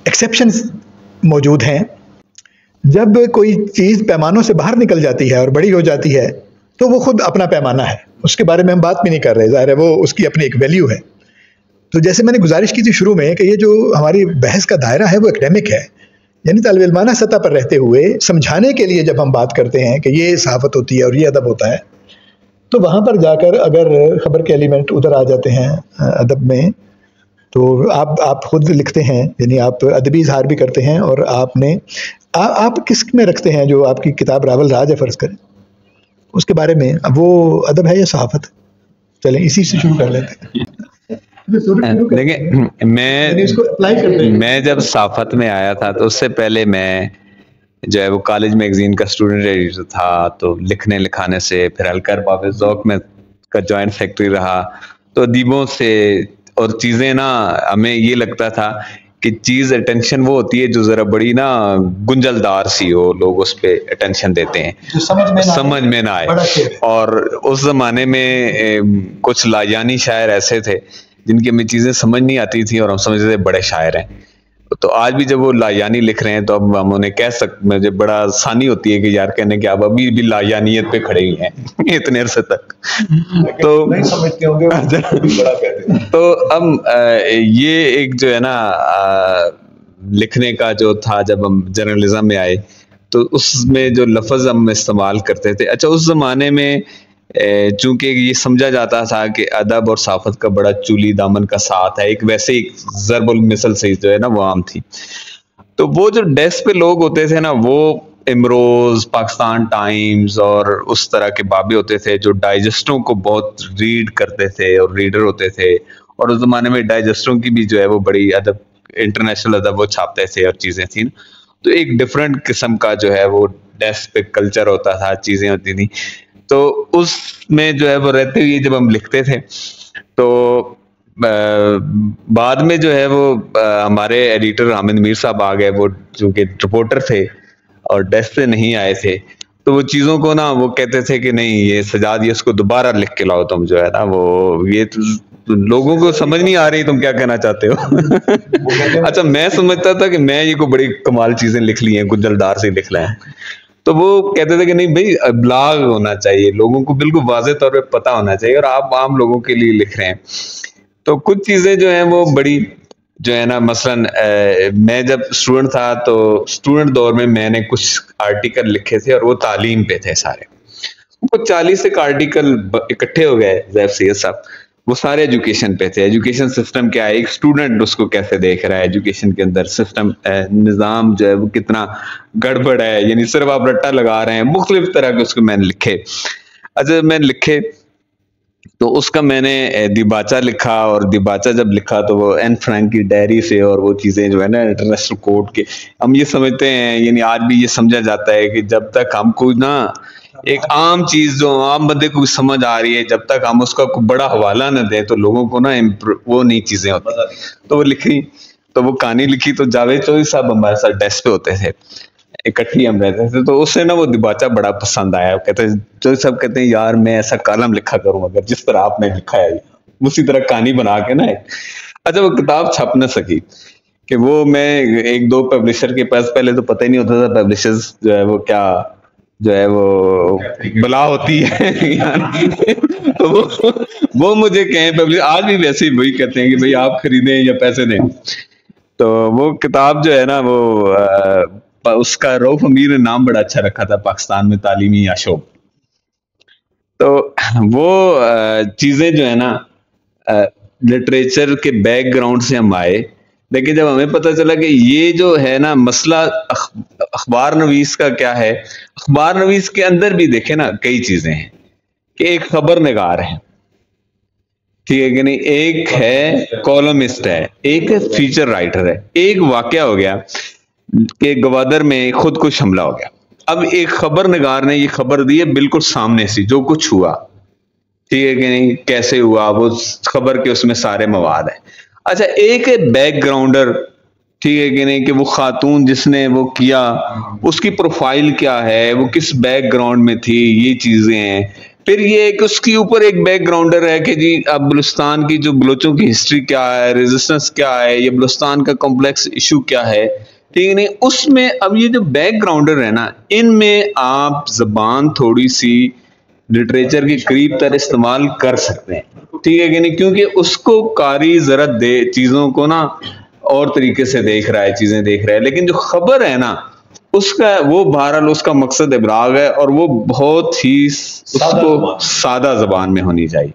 Exceptions موجود ہیں. جب کوئی چیز پیمانوں سے باہر نکل جاتی ہے اور بڑی ہو جاتی ہے تو وہ خود اپنا پیمانہ ہے, اس کے بارے میں ہم بات بھی نہیں کر رہے, ظاہر ہے وہ اس کی اپنی ایک ویلیو ہے. تو جیسے میں نے گزارش کی تھی شروع میں کہ یہ جو ہماری بحث کا دائرہ ہے وہ ایکڈیمک ہے, یعنی طالب علمانہ سطح پر رہتے ہوئے سمجھانے کے لیے جب ہم بات کرتے ہیں کہ یہ صحافت ہوتی ہے اور یہ ادب ہوتا ہے, تو وہاں پر جا کر اگر خبر کے ایلیمنٹ ادھر آ جاتے ہیں ادب میں, تو آپ خود لکھتے ہیں, یعنی آپ ادبی اظہار بھی کرتے ہیں, اور آپ کس میں رکھتے ہیں جو آپ کی کتاب راول راج ہے فرض کریں, اس کے بارے میں وہ ادب ہے یا صحافت؟ چلیں اسی سے شروع کر لیتے ہیں. دیکھیں میں جب صحافت میں آیا تھا تو اس سے پہلے میں جو ہے وہ کالج میگزین کا اسٹوڈنٹ ایڈیٹر تھا, تو لکھنے لکھانے سے پھر ہلکر باب ذوق میں کا جوائنٹ سیکرٹری رہا. تو ادیبوں سے اور چیزیں نا ہمیں یہ لگتا تھا کہ چیز اٹینشن وہ ہوتی ہے جو ذرا بڑی نا گنجل دار سی ہو, لوگ اس پہ اٹینشن دیتے ہیں, سمجھ میں نہ آئے. اور اس زمانے میں کچھ لایانی شاعر ایسے تھے جن کی ہمیں چیزیں سمجھ نہیں آتی تھیں اور ہم سمجھتے تھے بڑے شاعر ہیں. تو آج بھی جب وہ لایانی لکھ رہے ہیں تو اب ہم انہیں کہہ سکتے, مجھے بڑا آسانی ہوتی ہے کہ یار کہنے کہ آپ ابھی بھی لایانیت پہ کھڑے ہی ہیں اتنے عرصے تک. تو نہیں سمجھتے ہوں گے. تو اب یہ ایک جو ہے نا لکھنے کا جو تھا, جب ہم جرنلزم میں آئے تو اس میں جو لفظ ہم استعمال کرتے تھے, اچھا اس زمانے میں چونکہ یہ سمجھا جاتا تھا کہ ادب اور صحافت کا بڑا چولی دامن کا ساتھ ہے, ایک ویسے ہی ضرب المثل سے جو ہے نا وہ عام تھی. تو وہ جو ڈیسک پہ لوگ ہوتے تھے نا, وہ امروز, پاکستان ٹائمز اور اس طرح کے بابے ہوتے تھے جو ڈائجسٹوں کو بہت ریڈ کرتے تھے اور ریڈر ہوتے تھے. اور اس زمانے میں ڈائجسٹوں کی بھی جو ہے وہ بڑی ادب, انٹرنیشنل ادب وہ چھاپتے تھے اور چیزیں تھیں. تو ایک ڈفرینٹ قسم کا جو ہے وہ ڈیسک پہ کلچر ہوتا تھا, چیزیں ہوتی تھیں. تو اس میں جو ہے وہ رہتے ہوئے جب ہم لکھتے تھے تو بعد میں جو ہے وہ ہمارے ایڈیٹر حامد میر صاحب آ گئے, وہ چونکہ رپورٹر تھے اور ڈیسک پہ نہیں آئے تھے, تو وہ چیزوں کو نا وہ کہتے تھے کہ نہیں یہ سجاد, یہ اس کو دوبارہ لکھ کے لاؤ تم, جو ہے نا وہ یہ لوگوں کو سمجھ نہیں آ رہی تم کیا کہنا چاہتے ہو. اچھا میں سمجھتا تھا کہ میں یہ کوئی بڑی کمال چیزیں لکھ لی ہیں, گنجلدار سے لکھ لیں. تو وہ کہتے تھے کہ نہیں بھائی ابلاغ ہونا چاہیے, لوگوں کو بالکل واضح طور پہ پتہ ہونا چاہیے, اور آپ عام لوگوں کے لیے لکھ رہے ہیں. تو کچھ چیزیں جو ہیں وہ بڑی جو ہے نا, مثلاً میں جب اسٹوڈنٹ تھا تو اسٹوڈنٹ دور میں نے کچھ آرٹیکل لکھے تھے اور وہ تعلیم پہ تھے سارے. وہ 40 ایک آرٹیکل اکٹھے ہو گئے زیب سید صاحب, وہ سارے ایجوکیشن پہ تھے. ایجوکیشن سسٹم کیا ہے, ایک اسٹوڈنٹ اس کو کیسے دیکھ رہا ہے, ایجوکیشن کے اندر سسٹم نظام جو ہے وہ کتنا گڑبڑ ہے, یعنی صرف آپ رٹا لگا رہے ہیں. مختلف طرح کے اس کو میں نے لکھے. اچھا میں لکھے تو اس کا میں نے دیباچہ لکھا, اور دیباچہ جب لکھا تو وہ این فرینک کی ڈائری سے, اور وہ چیزیں جو ہے نا انٹرنیشنل کورٹ کے, ہم یہ سمجھتے ہیں, یعنی آج بھی یہ سمجھا جاتا ہے کہ جب تک ہم کو نا ایک عام چیز جو عام بندے کو سمجھ آ رہی ہے, جب تک ہم اس کا کوئی بڑا حوالہ نہ دیں تو لوگوں کو نا وہ نئی چیزیں ہوتی. تو وہ لکھی, تو وہ کہانی لکھی, تو جاوید چودھری صاحب ہمارے ساتھ ڈیسک پہ ہوتے تھے, اکٹھی ہم رہتے تھے. تو اس سے نا وہ دیباچہ بڑا پسند آیا. کہتے ہیں چودھری صاحب کہتے ہیں یار میں ایسا کالم لکھا کروں اگر جس طرح آپ نے لکھا ہے, اسی طرح کہانی بنا کے نا. اچھا وہ کتاب چھپ نہ سکی کہ وہ میں ایک دو پبلشر کے پاس, پہلے تو پتہ ہی نہیں ہوتا تھا پبلشرز جو ہے وہ کیا جو ہے وہ بلا ہوتی ہے. وہ مجھے کہیں پبلشر آج بھی ویسے ہی وہی کہتے ہیں کہ بھئی آپ خریدیں یا پیسے دیں. تو وہ کتاب جو ہے نا وہ اس کا رؤف امیر نے نام بڑا اچھا رکھا تھا, پاکستان میں تعلیمی آشوب. تو وہ چیزیں جو ہے نا لٹریچر کے بیک گراؤنڈ سے ہم آئے, لیکن جب ہمیں پتہ چلا کہ یہ جو ہے نا مسئلہ اخبار نویس کا کیا ہے, اخبار نویس کے اندر بھی دیکھیں نا کئی چیزیں ہیں کہ ایک خبر نگار ہے, ٹھیک ہے کہ نہیں, ایک ہے کالمسٹ ہے, ایک فیچر رائٹر ہے. ایک واقعہ ہو گیا کہ گوادر میں خودکش حملہ ہو گیا. اب ایک خبر نگار نے یہ خبر دی ہے بالکل سامنے سے جو کچھ ہوا, ٹھیک ہے کہ نہیں, کیسے ہوا, وہ خبر کے اس میں سارے مواد ہیں. اچھا ایک ہے بیک گراؤنڈر, ٹھیک ہے کہ نہیں, کہ وہ خاتون جس نے وہ کیا اس کی پروفائل کیا ہے, وہ کس بیک گراؤنڈ میں تھی, یہ چیزیں ہیں. پھر یہ ایک اس کے اوپر ایک بیک گراؤنڈر ہے کہ جی اب بلوچستان کی جو بلوچوں کی ہسٹری کیا ہے، ریزسٹنس کیا ہے، یہ بلوچستان کا کمپلیکس ایشو کیا ہے، ٹھیک ہے نہیں. اس میں اب یہ جو بیک گراؤنڈر ہے نا، ان میں آپ زبان تھوڑی سی لٹریچر کے قریب تر استعمال کر سکتے ہیں، ٹھیک ہے کہ نہیں، کیونکہ اس کو قاری ذرا چیزوں کو نا اور طریقے سے دیکھ رہا ہے، چیزیں دیکھ رہا ہے، لیکن جو خبر ہے نا اس کا وہ بہرحال اس کا مقصد ابلاغ ہے، اور وہ بہت ہی اس کو سادہ زبان میں ہونی چاہیے.